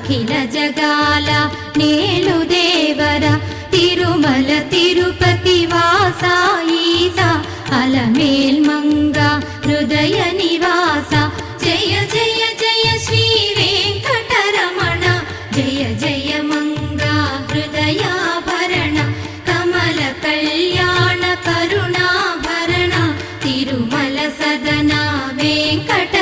అఖిల జగాల నేలు దేవర తిరుమల తిరుపతి వాస ఈసా అలమేల్ మంగ హృదయ నివాస జయ జయ జయ శ్రీ వెంకటరమణ జయ జయ మంగ హృదయాభరణ కమల కళ్యాణ కరుణాభరణ తిరుమల సదన వెంకట